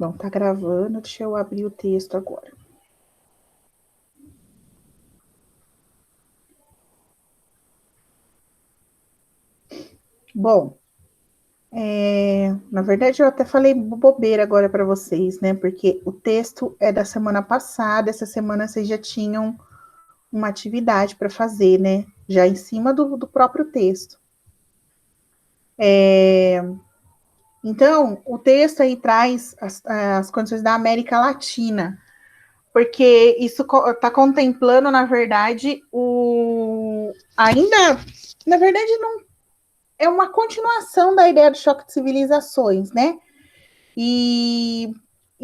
Não, tá gravando, deixa eu abrir o texto agora. Bom, na verdade eu até falei bobeira agora para vocês, né? Porque o texto é da semana passada, essa semana vocês já tinham uma atividade para fazer, né? Já em cima do próprio texto. Então, o texto aí traz as condições da América Latina, porque isso está contemplando, na verdade, ainda, na verdade, não é uma continuação da ideia do choque de civilizações, né? E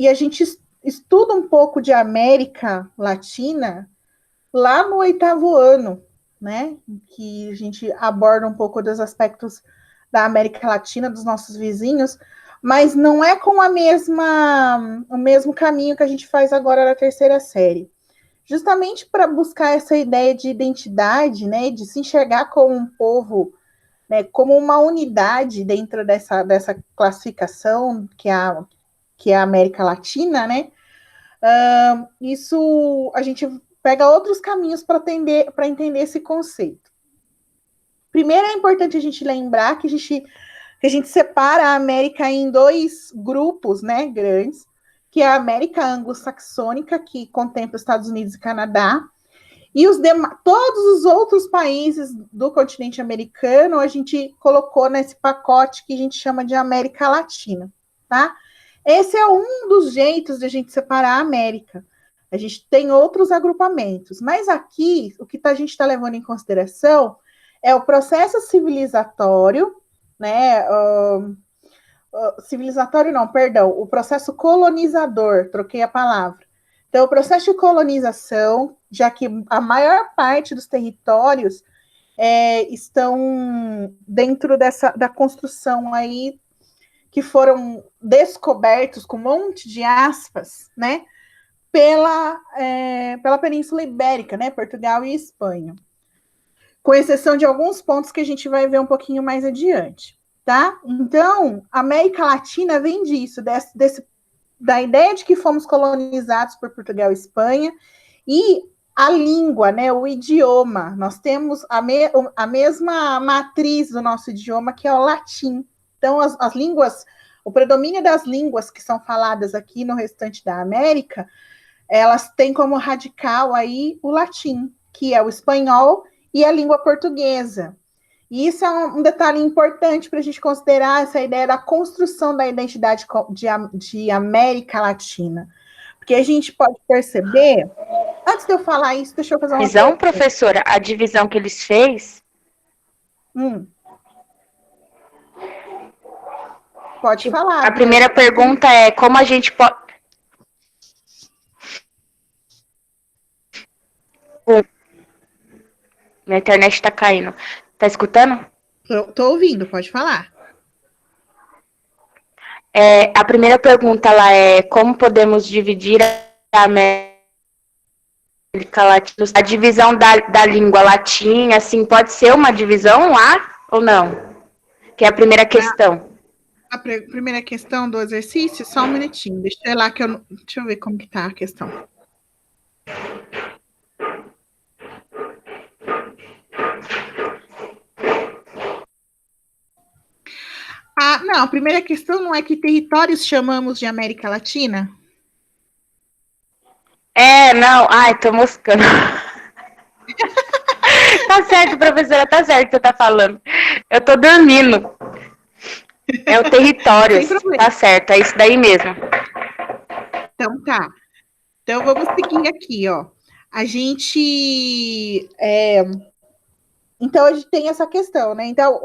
a gente estuda um pouco de América Latina lá no 8º ano, né? Que a gente aborda um pouco dos aspectos da América Latina, dos nossos vizinhos, mas não é com o mesmo caminho que a gente faz agora na 3ª série. Justamente para buscar essa ideia de identidade, né? De se enxergar como um povo, né, como uma unidade dentro dessa classificação que é a América Latina, né? Isso a gente pega outros caminhos para entender esse conceito. Primeiro é importante a gente lembrar que a gente separa a América em 2 grupos, né, grandes, que é a América anglo-saxônica, que contempla Estados Unidos e Canadá, e todos os outros países do continente americano a gente colocou nesse pacote que a gente chama de América Latina, tá? Esse é um dos jeitos de a gente separar a América. A gente tem outros agrupamentos, mas aqui o que a gente está levando em consideração é o processo civilizatório, né? Civilizatório não, perdão, o processo colonizador, troquei a palavra. Então, o processo de colonização, já que a maior parte dos territórios estão dentro da construção aí, que foram descobertos, com um monte de aspas, né, pela Península Ibérica, né, Portugal e Espanha. Com exceção de alguns pontos que a gente vai ver um pouquinho mais adiante, tá? Então, a América Latina vem disso, da ideia de que fomos colonizados por Portugal e Espanha, e a língua, né, o idioma. Nós temos a mesma matriz do nosso idioma, que é o latim. Então, as línguas, o predomínio das línguas que são faladas aqui no restante da América, elas têm como radical aí o latim, que é o espanhol e a língua portuguesa. E isso é um detalhe importante para a gente considerar essa ideia da construção da identidade de América Latina. Porque a gente pode perceber... Antes de eu falar isso, deixa eu fazer uma pergunta. Professora, a divisão que eles fez... Pode falar. A primeira pergunta é como a gente pode... Minha internet está caindo. Tá escutando? Tô ouvindo, pode falar. A primeira pergunta lá é como podemos dividir a América Latina? A divisão da língua latina, assim, pode ser uma divisão lá ou não? Que é a primeira questão. A primeira questão do exercício, só um minutinho. Deixa eu ver como que tá a questão. Não, a primeira questão não é que territórios chamamos de América Latina? Não. Ai, tô moscando. Tá certo, professora, tá certo o que você tá falando. Eu tô dormindo. É o território, tá certo, é isso daí mesmo. Então tá. Então vamos seguir aqui, ó. A gente então, a gente tem essa questão, né? Então,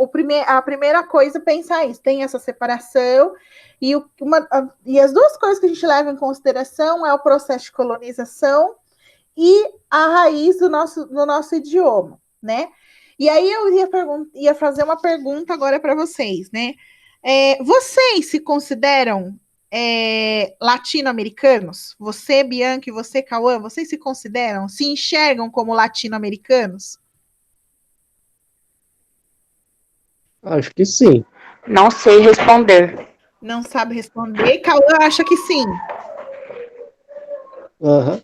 a primeira coisa é pensar isso, tem essa separação, e as 2 coisas que a gente leva em consideração é o processo de colonização e a raiz do nosso idioma, né? E aí eu ia fazer uma pergunta agora para vocês, né? Vocês se consideram latino-americanos? Você, Bianca, e você, Cauã, vocês se consideram, se enxergam como latino-americanos? Acho que sim. Não sei responder. Não sabe responder. Cauã acha que sim. Aham.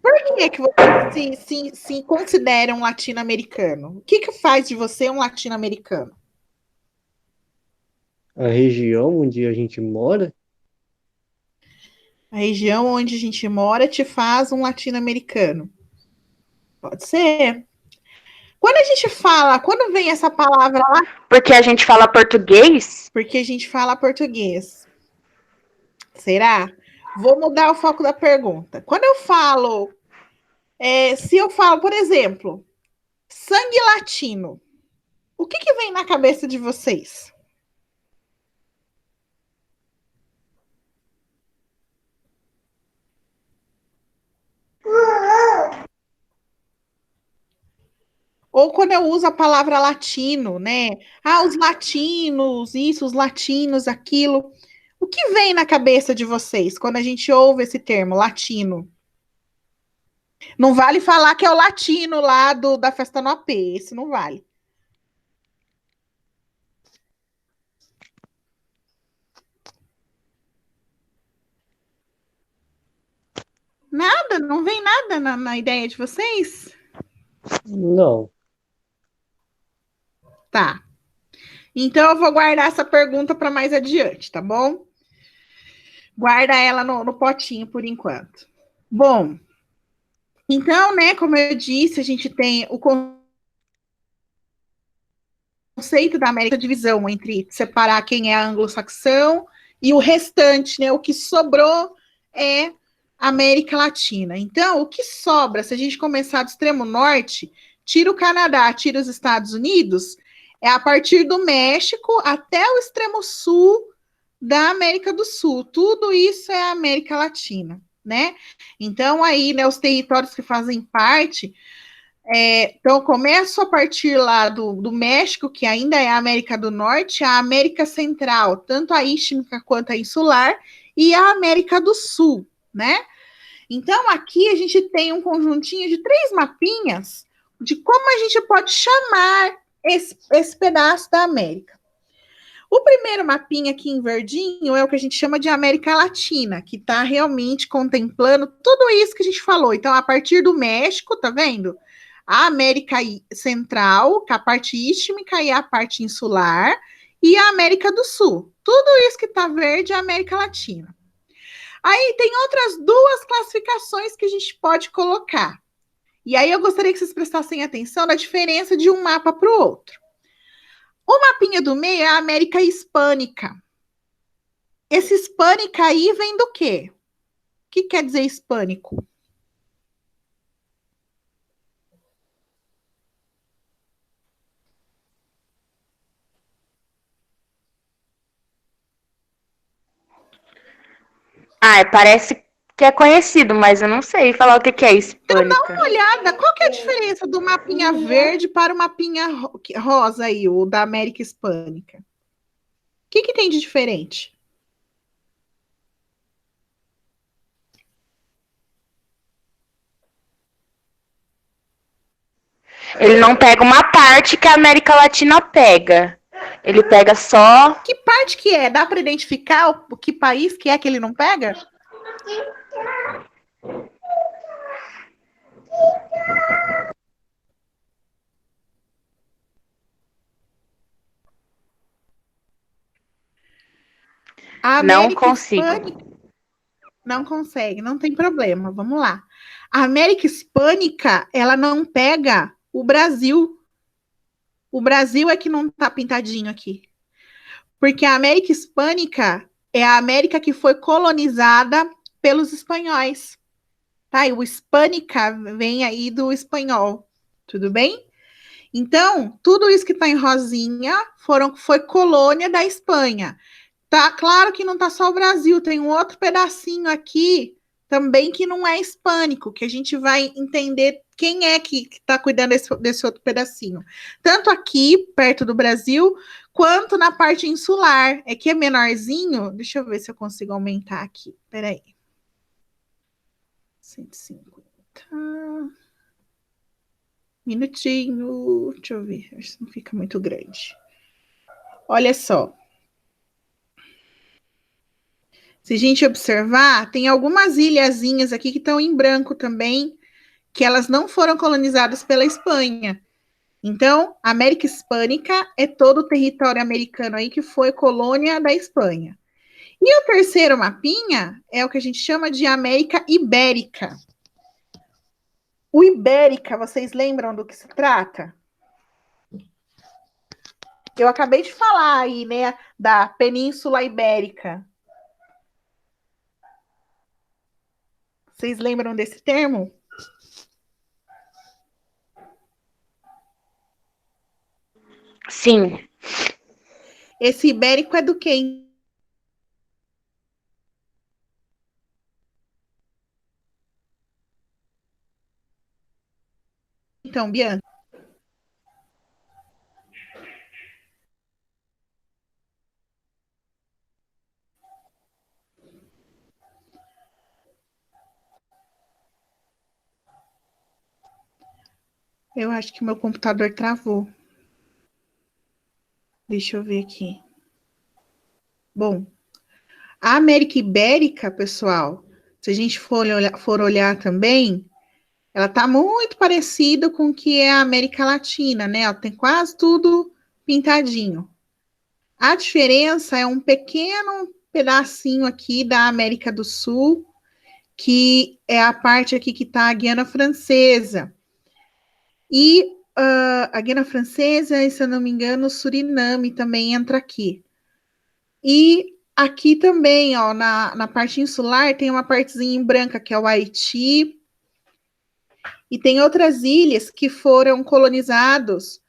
Por que você se considera um latino-americano? O que faz de você um latino-americano? A região onde a gente mora, A região onde a gente mora te faz um latino-americano. Pode ser. Quando a gente fala, quando vem essa palavra lá, Porque a gente fala português? porque a gente fala português. Será? Vou mudar o foco da pergunta. Quando eu falo, se eu falo, por exemplo, sangue latino, o que vem na cabeça de vocês? Ou quando eu uso a palavra latino, né? Ah, os latinos, isso, os latinos, aquilo. O que vem na cabeça de vocês quando a gente ouve esse termo, latino? Não vale falar que é o latino lá da festa no AP, esse não vale. Nada, não vem nada na ideia de vocês? não. Tá. Então eu vou guardar essa pergunta para mais adiante, tá bom? Guarda ela no potinho por enquanto. Bom, então, né, como eu disse, a gente tem o conceito da América, divisão entre separar quem é anglo-saxão e o restante, né, o que sobrou é América Latina. Então, o que sobra, se a gente começar do extremo norte, tira o Canadá, tira os Estados Unidos, é a partir do México até o extremo sul da América do Sul. Tudo isso é América Latina, né? Então, aí, né, os territórios que fazem parte. Então, eu começo a partir lá do México, que ainda é a América do Norte, a América Central, tanto a istmica quanto a insular, e a América do Sul, né? Então, aqui a gente tem um conjuntinho de 3 mapinhas de como a gente pode chamar esse pedaço da América. O primeiro mapinha aqui em verdinho é o que a gente chama de América Latina, que está realmente contemplando tudo isso que a gente falou. Então, a partir do México, tá vendo? A América Central, que é a parte istmica e a parte insular, e a América do Sul. Tudo isso que está verde é a América Latina. Aí tem outras 2 classificações que a gente pode colocar. E aí eu gostaria que vocês prestassem atenção na diferença de um mapa para o outro. O mapinha do meio é a América Hispânica. Esse hispânica aí vem do quê? O que quer dizer hispânico? Parece que é conhecido, mas eu não sei falar o que é Então dá hispânica. uma olhada, qual que é a diferença do mapinha verde para o mapinha rosa aí, o da América Hispânica? O que tem de diferente? Ele não pega uma parte que a América Latina pega. Ele pega só. Que parte que é? Dá para identificar que país que é que ele não pega? A Não América consigo. Hispânica não consegue, não tem problema. Vamos lá. A América Hispânica, ela não pega o Brasil. O Brasil é que não tá pintadinho aqui. Porque a América Hispânica é a América que foi colonizada pelos espanhóis. Tá? E o hispânica vem aí do espanhol. Tudo bem? Então, tudo isso que está em rosinha foi colônia da Espanha. Tá claro que não tá só o Brasil, tem um outro pedacinho aqui também que não é hispânico, que a gente vai entender quem é que está cuidando desse outro pedacinho. Tanto aqui, perto do Brasil, quanto na parte insular. É que é menorzinho. Deixa eu ver se eu consigo aumentar aqui. Peraí. 150. Minutinho. Deixa eu ver. Acho que não fica muito grande. Olha só. Se a gente observar, tem algumas ilhazinhas aqui que estão em branco também, que elas não foram colonizadas pela Espanha. Então, a América Hispânica é todo o território americano aí que foi colônia da Espanha. E o terceiro mapinha é o que a gente chama de América Ibérica. O Ibérica, vocês lembram do que se trata? Eu acabei de falar aí, né, da Península Ibérica. Vocês lembram desse termo? Sim. Esse ibérico é do quê? Então, Bianca. Eu acho que meu computador travou. Deixa eu ver aqui. Bom, a América Ibérica, pessoal, se a gente for olhar também, ela está muito parecida com o que é a América Latina, né? Ela tem quase tudo pintadinho. A diferença é um pequeno pedacinho aqui da América do Sul, que é a parte aqui que está a Guiana Francesa. E a Guiana Francesa, e, se eu não me engano, o Suriname também entra aqui. E aqui também, ó, na parte insular, tem uma partezinha em branca, que é o Haiti. E tem outras ilhas que foram colonizados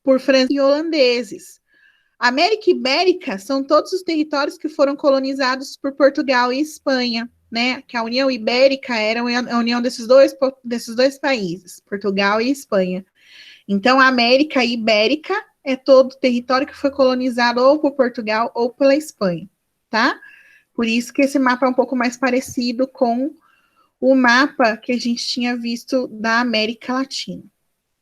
por franceses e holandeses. A América Ibérica são todos os territórios que foram colonizados por Portugal e Espanha, né? Que a União Ibérica era a união desses dois países, Portugal e Espanha. Então, a América Ibérica é todo o território que foi colonizado ou por Portugal ou pela Espanha, tá? Por isso que esse mapa é um pouco mais parecido com o mapa que a gente tinha visto da América Latina,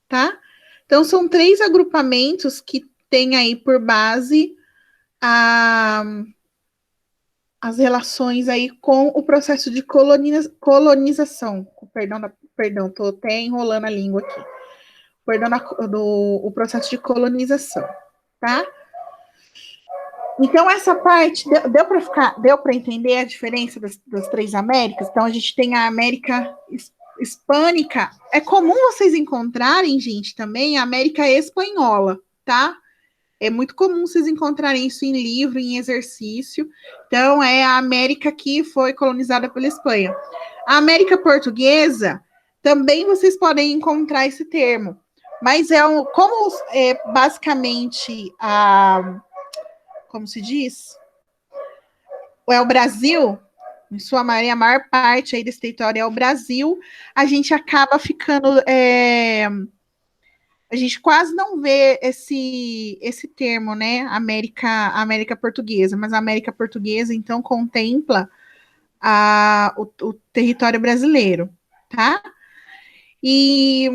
tá? Então, são 3 agrupamentos que têm aí por base as relações aí com o processo de colonização. Perdão, estou até enrolando a língua aqui. O processo de colonização, tá? Então, essa parte, deu para entender a diferença das 3 Américas? Então, a gente tem a América Hispânica. É comum vocês encontrarem, gente, também a América Espanhola, tá? É muito comum vocês encontrarem isso em livro, em exercício. Então, é a América que foi colonizada pela Espanha. A América Portuguesa, também vocês podem encontrar esse termo. Mas como é basicamente como se diz? É o Brasil, em sua maioria, a maior parte aí desse território é o Brasil, a gente acaba ficando... a gente quase não vê esse termo, né? América Portuguesa, mas a América Portuguesa, então, contempla o território brasileiro, tá? E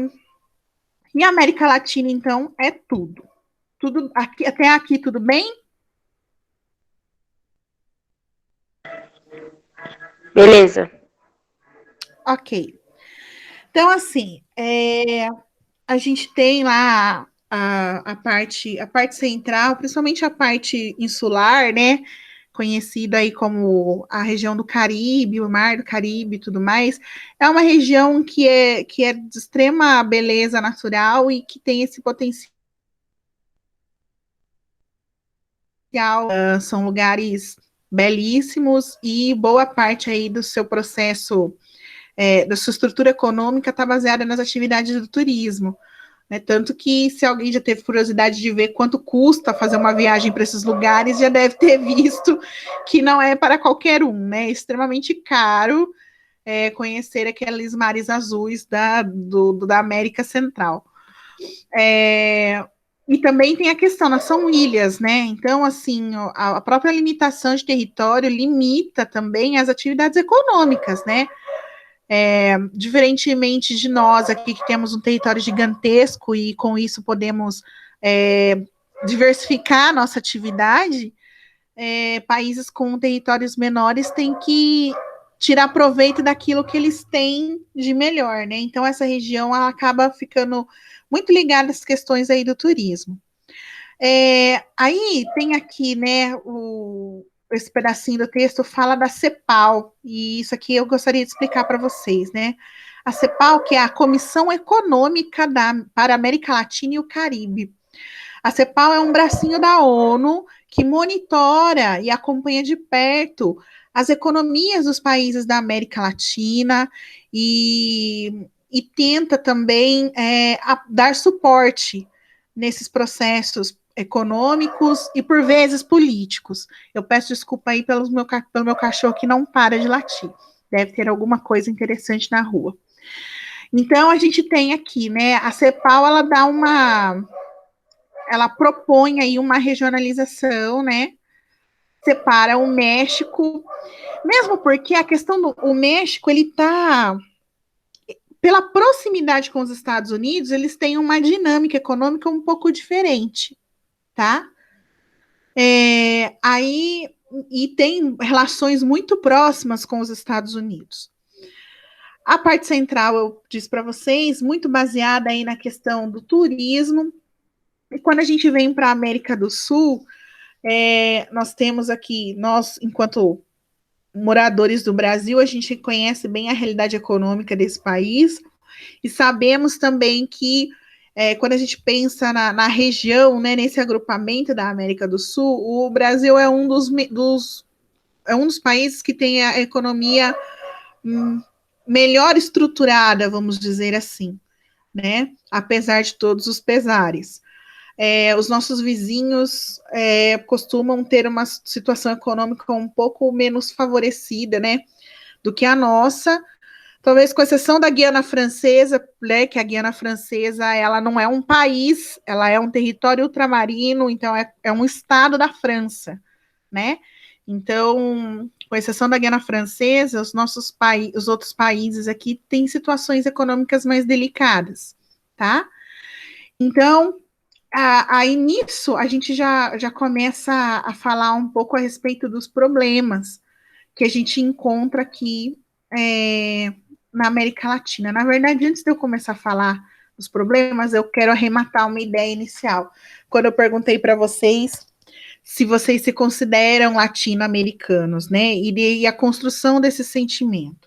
a América Latina, então, é tudo. Tudo aqui, até aqui, tudo bem? Beleza. Ok. Então, assim, a gente tem lá a parte central, principalmente a parte insular, né? Conhecida aí como a região do Caribe, o Mar do Caribe e tudo mais. É uma região que é de extrema beleza natural e que tem esse potencial. São lugares belíssimos e boa parte aí do seu processo, da sua estrutura econômica está baseada nas atividades do turismo. Né? Tanto que, se alguém já teve curiosidade de ver quanto custa fazer uma viagem para esses lugares, já deve ter visto que não é para qualquer um, né? É extremamente caro conhecer aqueles mares azuis da América Central. E também tem a questão, nós são ilhas, né? Então, assim, a própria limitação de território limita também as atividades econômicas, né? Diferentemente de nós aqui, que temos um território gigantesco e com isso podemos diversificar a nossa atividade, países com territórios menores têm que tirar proveito daquilo que eles têm de melhor, né? Então, essa região ela acaba ficando muito ligada às questões aí do turismo. Aí tem aqui, né, esse pedacinho do texto fala da CEPAL, e isso aqui eu gostaria de explicar para vocês, né? A CEPAL, que é a Comissão Econômica para a América Latina e o Caribe. A CEPAL é um bracinho da ONU que monitora e acompanha de perto as economias dos países da América Latina e tenta também dar suporte nesses processos econômicos e, por vezes, políticos. Eu peço desculpa aí pelo meu cachorro que não para de latir. Deve ter alguma coisa interessante na rua. Então, a gente tem aqui, né, a CEPAL, ela propõe aí uma regionalização, né, separa o México, mesmo porque a questão do México, ele está, pela proximidade com os Estados Unidos, eles têm uma dinâmica econômica um pouco diferente, tá? E tem relações muito próximas com os Estados Unidos. A parte central, eu disse para vocês, muito baseada aí na questão do turismo. E quando a gente vem para a América do Sul, nós temos aqui, nós, enquanto moradores do Brasil, a gente conhece bem a realidade econômica desse país e sabemos também que quando a gente pensa na região, né, nesse agrupamento da América do Sul, o Brasil é um dos países que tem a economia melhor estruturada, vamos dizer assim, né? Apesar de todos os pesares. Os nossos vizinhos costumam ter uma situação econômica um pouco menos favorecida, né, do que a nossa, talvez com exceção da Guiana Francesa, né, que a Guiana Francesa, ela não é um país, ela é um território ultramarino, então é um estado da França, né? Então, com exceção da Guiana Francesa, os outros países aqui têm situações econômicas mais delicadas, tá? Então, aí nisso, a gente já começa a falar um pouco a respeito dos problemas que a gente encontra aqui na América Latina. Na verdade, antes de eu começar a falar dos problemas, eu quero arrematar uma ideia inicial. Quando eu perguntei para vocês se vocês se consideram latino-americanos, né? E a construção desse sentimento.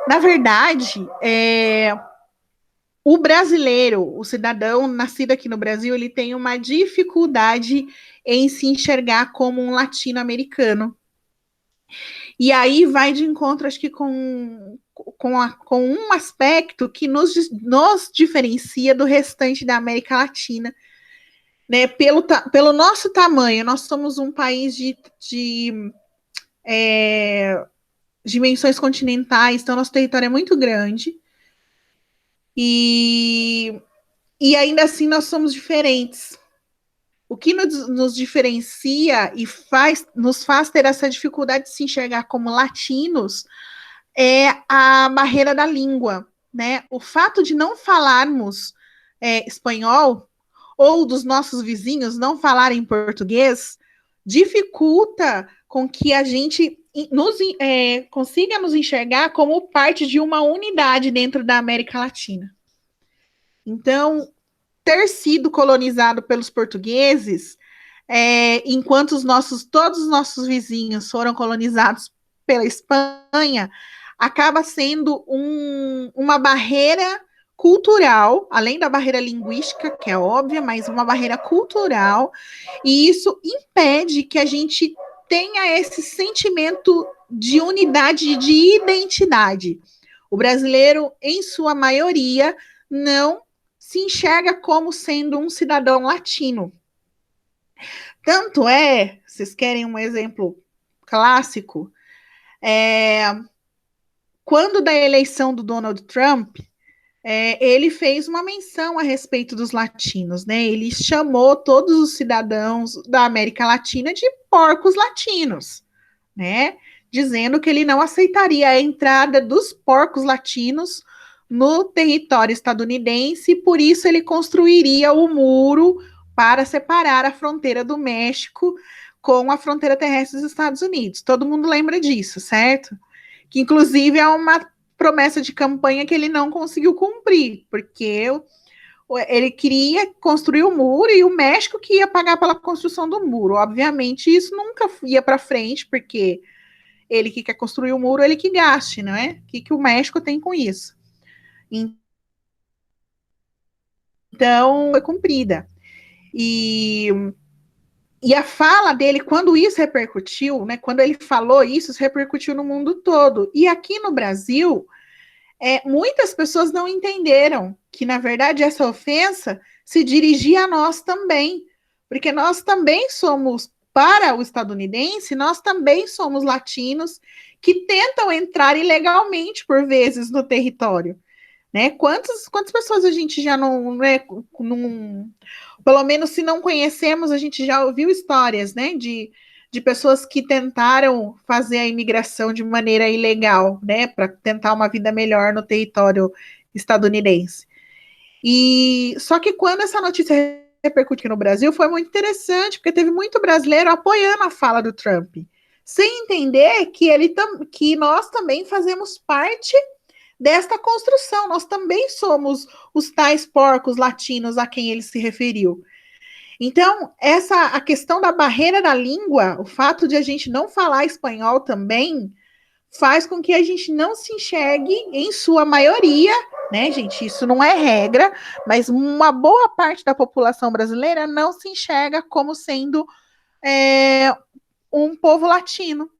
Na verdade, o brasileiro, o cidadão nascido aqui no Brasil, ele tem uma dificuldade em se enxergar como um latino-americano. E aí vai de encontro, acho que com um aspecto que nos diferencia do restante da América Latina, né? Pelo nosso tamanho, nós somos um país de dimensões continentais, então nosso território é muito grande. E ainda assim nós somos diferentes. O que nos diferencia e nos faz ter essa dificuldade de se enxergar como latinos é a barreira da língua, né? O fato de não falarmos espanhol ou dos nossos vizinhos não falarem português dificulta com que a gente consiga nos enxergar como parte de uma unidade dentro da América Latina. Então, ter sido colonizado pelos portugueses, enquanto todos os nossos vizinhos foram colonizados pela Espanha, acaba sendo uma barreira cultural, além da barreira linguística, que é óbvia, mas uma barreira cultural, e isso impede que a gente tenha esse sentimento de unidade, de identidade. O brasileiro, em sua maioria, não se enxerga como sendo um cidadão latino. Tanto vocês querem um exemplo clássico, quando da eleição do Donald Trump, ele fez uma menção a respeito dos latinos, né? Ele chamou todos os cidadãos da América Latina de porcos latinos, né? Dizendo que ele não aceitaria a entrada dos porcos latinos no território estadunidense, e por isso ele construiria o muro para separar a fronteira do México com a fronteira terrestre dos Estados Unidos. Todo mundo lembra disso, certo? Que, inclusive, é uma promessa de campanha que ele não conseguiu cumprir, porque ele queria construir o muro e o México que ia pagar pela construção do muro. Obviamente, isso nunca ia para frente, porque ele que quer construir o muro, ele que gaste, não é? O que o México tem com isso? Então, foi cumprida. E a fala dele, quando isso repercutiu, né, quando ele falou isso repercutiu no mundo todo. E aqui no Brasil, muitas pessoas não entenderam que, na verdade, essa ofensa se dirigia a nós também. Porque nós também somos, para o estadunidense, nós também somos latinos que tentam entrar ilegalmente, por vezes, no território. Né? Quantas pessoas a gente já não, pelo menos se não conhecemos, a gente já ouviu histórias, né, de pessoas que tentaram fazer a imigração de maneira ilegal, né, para tentar uma vida melhor no território estadunidense. E só que quando essa notícia repercutiu no Brasil, foi muito interessante, porque teve muito brasileiro apoiando a fala do Trump, sem entender que nós também fazemos parte desta construção. Nós também somos os tais porcos latinos a quem ele se referiu. Então, a questão da barreira da língua, o fato de a gente não falar espanhol também, faz com que a gente não se enxergue, em sua maioria, né, gente? Isso não é regra, mas uma boa parte da população brasileira não se enxerga como sendo um povo latino.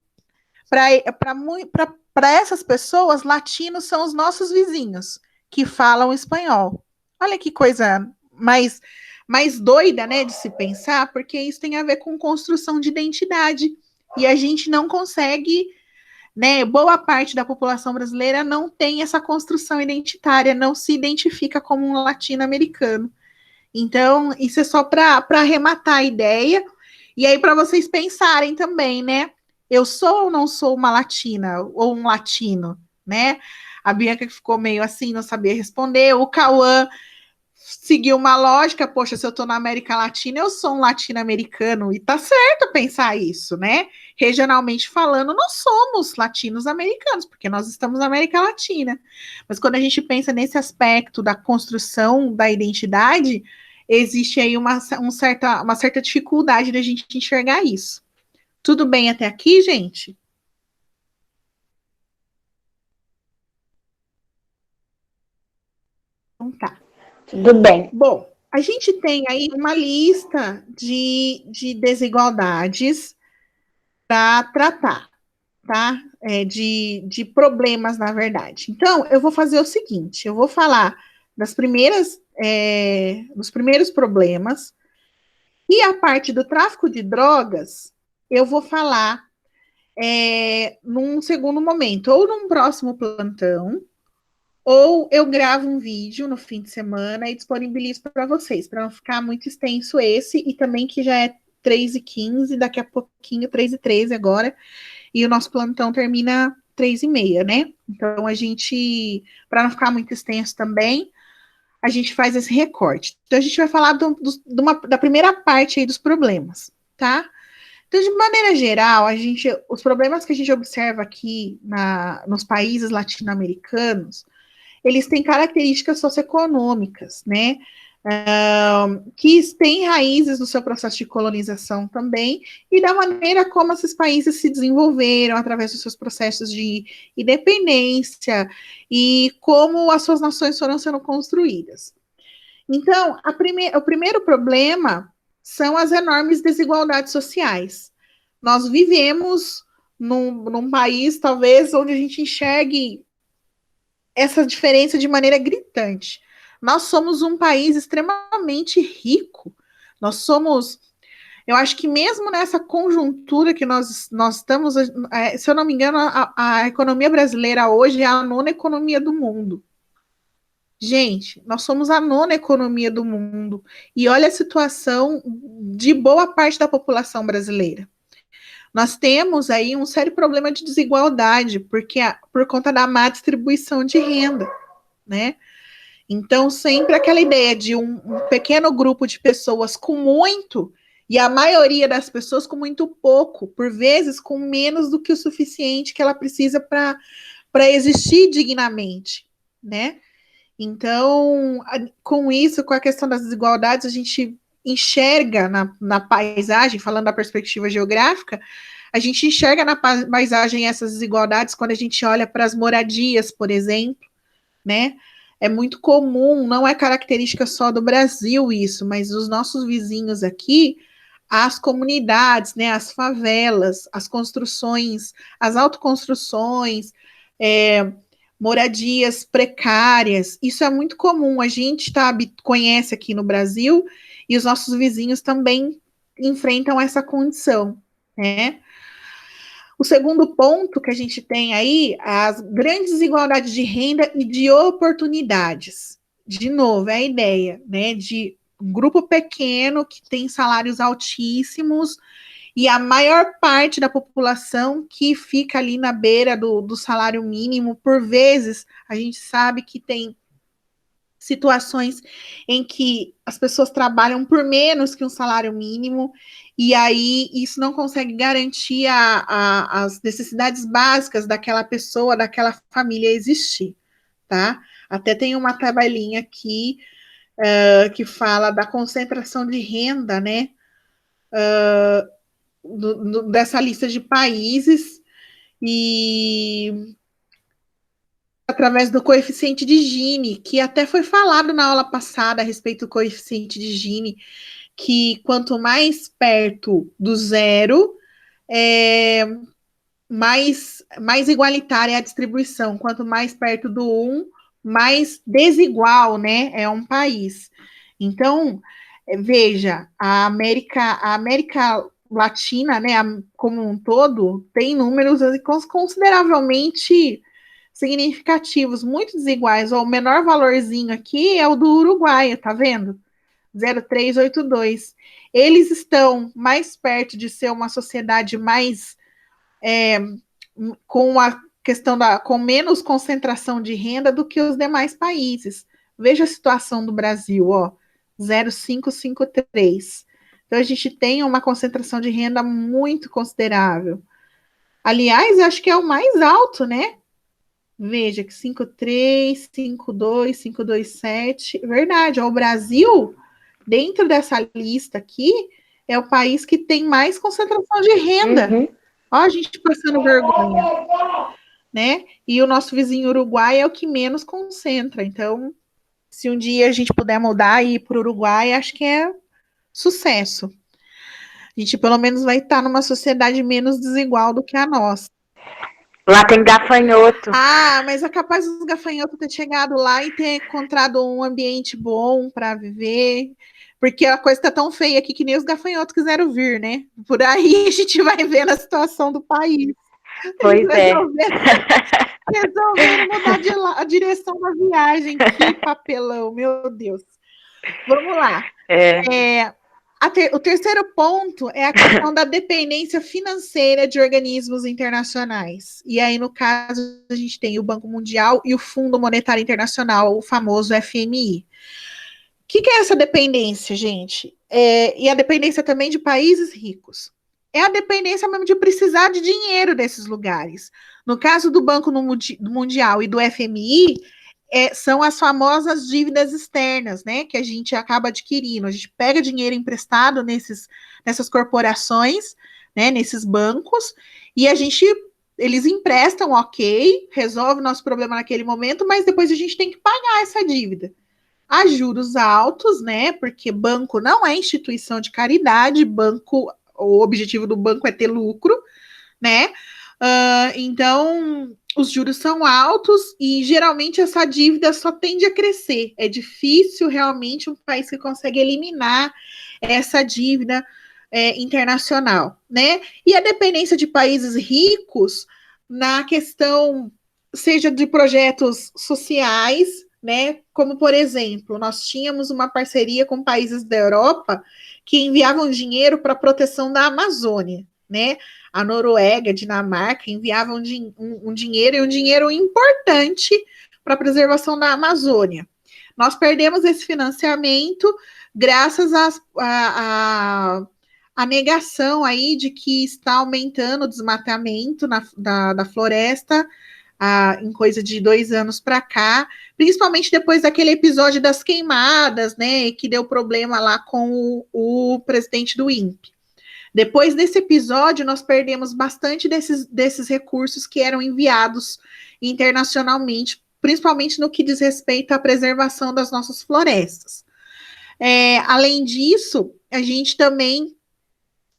Para essas pessoas, latinos são os nossos vizinhos que falam espanhol. Olha que coisa mais doida, né, de se pensar, porque isso tem a ver com construção de identidade. E a gente não consegue, né, boa parte da população brasileira não tem essa construção identitária, não se identifica como um latino-americano. Então, isso é só para arrematar a ideia. E aí, para vocês pensarem também, né? Eu sou ou não sou uma latina ou um latino, né? A Bianca que ficou meio assim, não sabia responder. O Cauã seguiu uma lógica, poxa, se eu tô na América Latina, eu sou um latino-americano. E tá certo pensar isso, né? Regionalmente falando, nós somos latinos americanos, porque nós estamos na América Latina. Mas quando a gente pensa nesse aspecto da construção da identidade, existe aí uma certa dificuldade da gente enxergar isso. Tudo bem até aqui, gente? Então tá. Tudo bem. Bom, a gente tem aí uma lista de desigualdades para tratar, tá? De problemas, na verdade. Então, eu vou fazer o seguinte: eu vou falar dos primeiros problemas, e a parte do tráfico de drogas, eu vou falar num segundo momento, ou num próximo plantão, ou eu gravo um vídeo no fim de semana e disponibilizo para vocês, para não ficar muito extenso esse, e também que já é 3h15, daqui a pouquinho, 3h13 agora, e o nosso plantão termina 3h30, né? Então, a gente, para não ficar muito extenso também, a gente faz esse recorte. Então, a gente vai falar da primeira parte aí dos problemas, tá? Então, de maneira geral, os problemas que a gente observa aqui nos países latino-americanos, eles têm características socioeconômicas, né? Que têm raízes no seu processo de colonização também, e da maneira como esses países se desenvolveram através dos seus processos de independência e como as suas nações foram sendo construídas. Então, o primeiro problema são as enormes desigualdades sociais. Nós vivemos num país, talvez, onde a gente enxergue essa diferença de maneira gritante. Nós somos um país extremamente rico. Eu acho que mesmo nessa conjuntura que nós estamos, se eu não me engano, a economia brasileira hoje é a 9ª economia do mundo. Gente, nós somos a 9ª economia do mundo. E olha a situação de boa parte da população brasileira. Nós temos aí um sério problema de desigualdade, por conta da má distribuição de renda, né? Então, sempre aquela ideia de um pequeno grupo de pessoas com muito E a maioria das pessoas com muito pouco, por vezes com menos do que o suficiente que ela precisa para existir dignamente, né? Então, com isso, com a questão das desigualdades, a gente enxerga na paisagem, falando da perspectiva geográfica, a gente enxerga na paisagem essas desigualdades quando a gente olha para as moradias, por exemplo, né? É muito comum, não é característica só do Brasil isso, mas dos nossos vizinhos aqui, as comunidades, né, as favelas, as construções, as autoconstruções, moradias precárias. Isso é muito comum. A gente conhece aqui no Brasil e os nossos vizinhos também enfrentam essa condição, né? O segundo ponto que a gente tem aí, as grandes desigualdades de renda e de oportunidades. De novo, é a ideia, né, de um grupo pequeno que tem salários altíssimos e a maior parte da população que fica ali na beira do salário mínimo. Por vezes, a gente sabe que tem situações em que as pessoas trabalham por menos que um salário mínimo, e aí isso não consegue garantir as necessidades básicas daquela pessoa, daquela família existir, tá? Até tem uma tabelinha aqui que fala da concentração de renda, né? Dessa lista de países, e através do coeficiente de Gini, que até foi falado na aula passada a respeito do coeficiente de Gini, que quanto mais perto do zero, mais igualitária é a distribuição. Quanto mais perto do 1, mais desigual, né, é um país. Então, veja, a América Latina, né, como um todo, tem números consideravelmente significativos, muito desiguais. O menor valorzinho aqui é o do Uruguai, tá vendo? 0,382. Eles estão mais perto de ser uma sociedade mais com a questão com menos concentração de renda do que os demais países. Veja a situação do Brasil, ó, 0,553. Então a gente tem uma concentração de renda muito considerável. Aliás, acho que é o mais alto, né? Veja que 53, 52, 527. Verdade, ó, o Brasil, dentro dessa lista aqui, é o país que tem mais concentração de renda. Uhum. Ó, a gente passando vergonha, né? E o nosso vizinho Uruguai é o que menos concentra. Então, se um dia a gente puder mudar e ir para o Uruguai, acho que é sucesso. A gente pelo menos vai estar numa sociedade menos desigual do que a nossa. Lá tem gafanhoto. Ah, mas é capaz dos gafanhotos ter chegado lá e ter encontrado um ambiente bom para viver, porque a coisa está tão feia aqui que nem os gafanhotos quiseram vir, né? Por aí a gente vai ver a situação do país. Pois é. Resolveram mudar a direção da viagem. Que papelão, meu Deus. Vamos lá. O terceiro ponto é a questão da dependência financeira de organismos internacionais. E aí, no caso, a gente tem o Banco Mundial e o Fundo Monetário Internacional, o famoso FMI. O que é essa dependência, gente? E a dependência também de países ricos. É a dependência mesmo de precisar de dinheiro desses lugares. No caso do Banco Mundial e do FMI, são as famosas dívidas externas, né, que a gente acaba adquirindo. A gente pega dinheiro emprestado nessas corporações, né, nesses bancos, e eles emprestam, ok, resolve o nosso problema naquele momento, mas depois a gente tem que pagar essa dívida. A juros altos, né, porque banco não é instituição de caridade, o objetivo do banco é ter lucro, né, então os juros são altos e geralmente essa dívida só tende a crescer. É difícil realmente um país que consegue eliminar essa dívida internacional, né? E a dependência de países ricos na questão, seja de projetos sociais, né? Como, por exemplo, nós tínhamos uma parceria com países da Europa que enviavam dinheiro para a proteção da Amazônia, né? A Noruega, a Dinamarca enviavam um dinheiro, e um dinheiro importante para a preservação da Amazônia. Nós perdemos esse financiamento graças a negação aí de que está aumentando o desmatamento da floresta em coisa de 2 anos para cá, principalmente depois daquele episódio das queimadas, né, que deu problema lá com o presidente do INPE. Depois desse episódio, nós perdemos bastante desses recursos que eram enviados internacionalmente, principalmente no que diz respeito à preservação das nossas florestas. Além disso, a gente também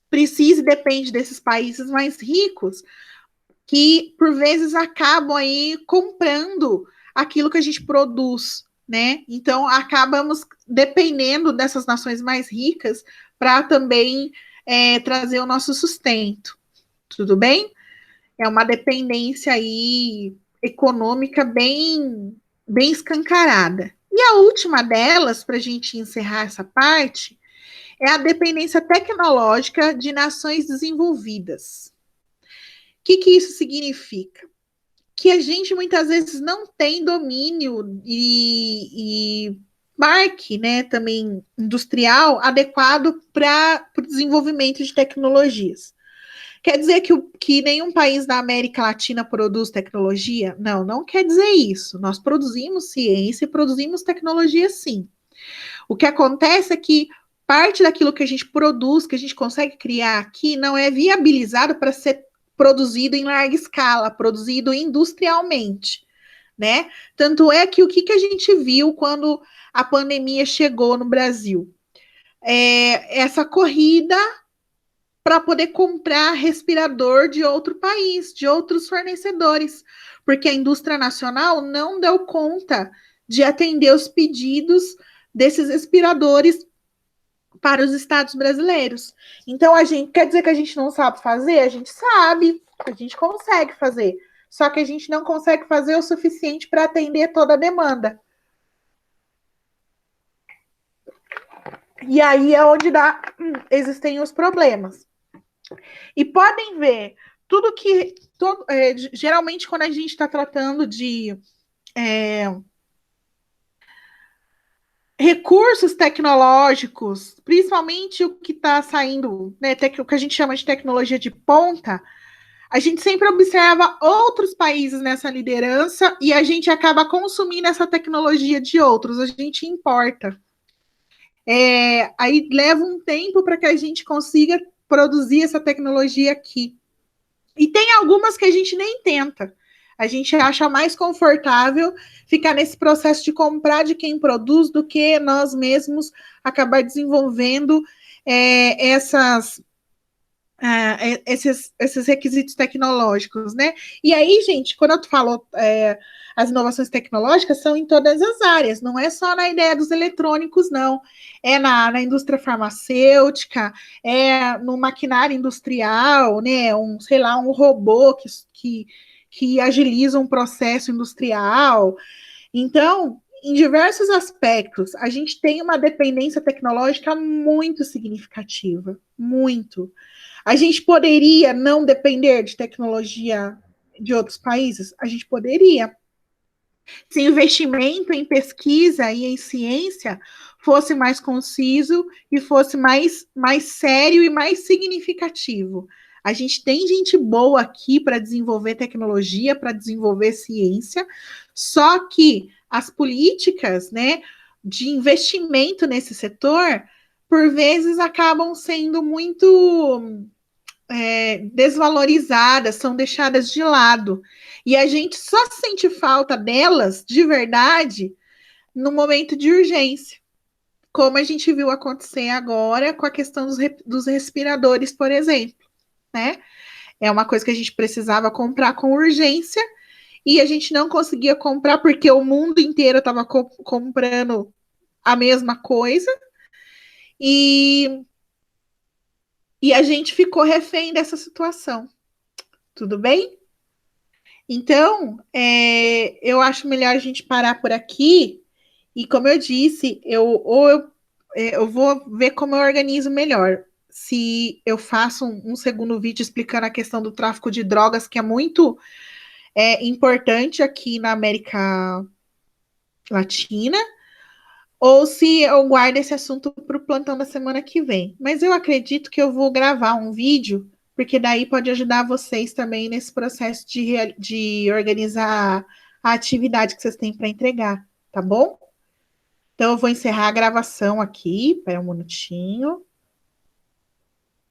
precisa e depende desses países mais ricos, que por vezes acabam aí comprando aquilo que a gente produz, né? Então acabamos dependendo dessas nações mais ricas para também trazer o nosso sustento. Tudo bem? É uma dependência aí econômica bem escancarada. E a última delas, para a gente encerrar essa parte, é a dependência tecnológica de nações desenvolvidas. O que isso significa? Que a gente muitas vezes não tem domínio e parque, né, também industrial adequado para o desenvolvimento de tecnologias. Quer dizer que nenhum país da América Latina produz tecnologia? Não, não quer dizer isso. Nós produzimos ciência e produzimos tecnologia, sim. O que acontece é que parte daquilo que a gente produz, que a gente consegue criar aqui, não é viabilizado para ser produzido em larga escala, produzido industrialmente, né? Tanto é que o que a gente viu quando a pandemia chegou no Brasil? Essa corrida para poder comprar respirador de outro país, de outros fornecedores, porque a indústria nacional não deu conta de atender os pedidos desses respiradores para os estados brasileiros. Então, a gente quer dizer que a gente não sabe fazer? A gente sabe, a gente consegue fazer, só que a gente não consegue fazer o suficiente para atender toda a demanda. E aí é onde existem os problemas. E podem ver, geralmente quando a gente está tratando de recursos tecnológicos, principalmente o que está saindo, né, o que a gente chama de tecnologia de ponta, a gente sempre observa outros países nessa liderança e a gente acaba consumindo essa tecnologia de outros, a gente importa. Aí leva um tempo para que a gente consiga produzir essa tecnologia aqui. E tem algumas que a gente nem tenta. A gente acha mais confortável ficar nesse processo de comprar de quem produz do que nós mesmos acabar desenvolvendo esses requisitos tecnológicos, né? E aí, gente, quando eu falo as inovações tecnológicas são em todas as áreas, não é só na ideia dos eletrônicos, não. É na indústria farmacêutica, é no maquinário industrial, né? Um robô que agiliza um processo industrial. Então, em diversos aspectos, a gente tem uma dependência tecnológica muito significativa, muito. A gente poderia não depender de tecnologia de outros países? A gente poderia. Se o investimento em pesquisa e em ciência fosse mais conciso e fosse mais sério e mais significativo. A gente tem gente boa aqui para desenvolver tecnologia, para desenvolver ciência, só que as políticas, né, de investimento nesse setor, por vezes, acabam sendo muito desvalorizadas, são deixadas de lado. E a gente só sente falta delas, de verdade, no momento de urgência. Como a gente viu acontecer agora com a questão dos respiradores, por exemplo, né? É uma coisa que a gente precisava comprar com urgência e a gente não conseguia comprar porque o mundo inteiro estava comprando a mesma coisa e a gente ficou refém dessa situação. Tudo bem? Então, eu acho melhor a gente parar por aqui e, como eu disse, eu vou ver como eu organizo melhor. Se eu faço um segundo vídeo explicando a questão do tráfico de drogas, que é muito importante aqui na América Latina, ou se eu guardo esse assunto para o plantão da semana que vem. Mas eu acredito que eu vou gravar um vídeo, porque daí pode ajudar vocês também nesse processo de organizar a atividade que vocês têm para entregar, tá bom? Então eu vou encerrar a gravação aqui, espera um minutinho.